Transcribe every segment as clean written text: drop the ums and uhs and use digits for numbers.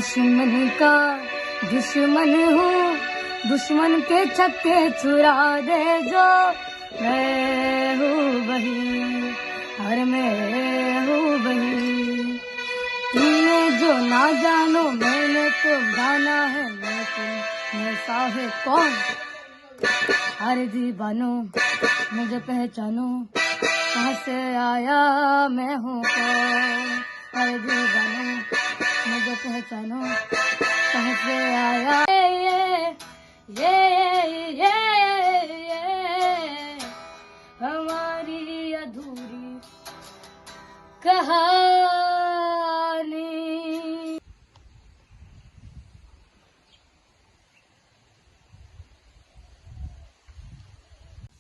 दुश्मन का दुश्मन हूँ, दुश्मन के छक्के छुड़ा दे जो। मैं हूँ वही, हर मैं हूँ वही। तुमने जो ना जानो मैंने तो जाना है, मैं तुम ऐसा है कौन। हर दीवानो मुझे पहचानो, कहाँ से आया मैं हूँ कौन। हर दीवानो मुझे पहचानो, कहाँ से आया। ये हमारी अधूरी कहानी।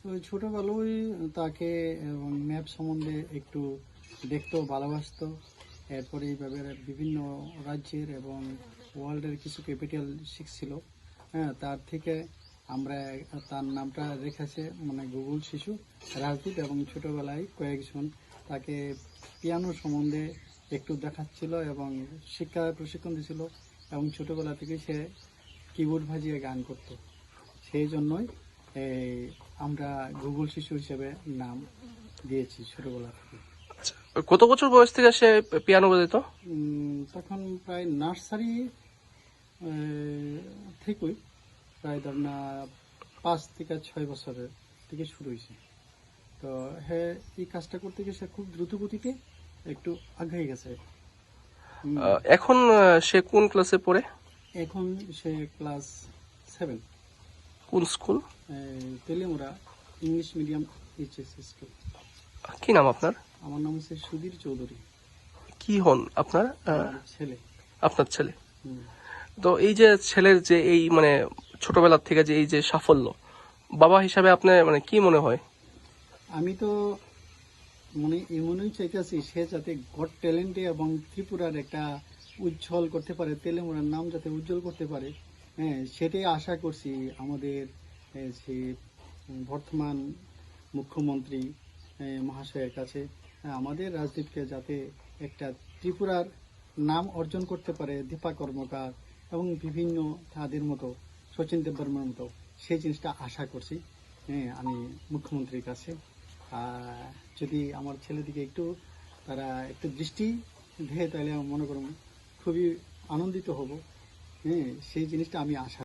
ওই ছোটবেলায় তাকে ম্যাপ সম্বন্ধে একটু দেখতেও ভালোবাসতো। এরপরে এইভাবে বিভিন্ন রাজ্যের এবং ওয়ার্ল্ডের কিছু ক্যাপিটাল শিখছিল। হ্যাঁ, তার থেকে আমরা তার নামটা রেখেছে মানে গুগল শিশু রাজদীপ। এবং ছোটবেলায় কয়েকজন তাকে পিয়ানো সম্বন্ধে একটু দেখাচ্ছিল এবং প্রশিক্ষণ দিয়েছিল এবং ছোটবেলা থেকে সে কিবোর্ড বাজিয়ে গান করত। সেই জন্যই আমরা গুগল শিশু হিসেবে নাম দিয়েছি ছোটবেলা থেকে। কত বছর বয়স থেকে সে পিয়ানো বাজাতো? তখন প্রায় নার্সারি থেকেই প্রায় ধর না 5 থেকে 6 বছরের থেকে শুরু হয়েছে। তো হ্যাঁ, এই কাজটা করতে গিয়ে সে খুব দ্রুত গতিতে একটু আগে গেছে। এখন সে কোন ক্লাসে পড়ে? এখন সে ক্লাস 7। কোন school? Teliamura English medium HS school. কি নাম আপনার? আমার নাম হচ্ছে সুধীর চৌধুরী। কি হন আপনার? ছেলে। আপনার ছেলে। তো এই যে ছেলের যে এই মানে ছোটবেলা থেকে যে এই যে সাফল্য, বাবা হিসাবে আপনার মানে কি মনে হয়? আমি তো মানে এমনই চাইতেছি সে যাতে গড ট্যালেন্টে এবং ত্রিপুরার একটা উজ্জ্বল করতে পারে, তেলেমুরার নাম যাতে উজ্জ্বল করতে পারে। হ্যাঁ, সেটাই আশা করছি আমাদের যে বর্তমান মুখ্যমন্ত্রী মহাশয়ের কাছে। আমাদের রাজদীপকে যাতে একটা ত্রিপুরার নাম অর্জন করতে পারে, দীপা কর্মকার এবং বিভিন্ন তাদের মতো, শচীন দেববর্মার মতো, সেই জিনিসটা আশা করছি আমি মুখ্যমন্ত্রীর কাছে। যদি আমার ছেলেদিকে তারা একটু দৃষ্টি দেয় তাহলে আমি মনে করুন খুবই আনন্দিত হব। সেই জিনিসটা আমি আশা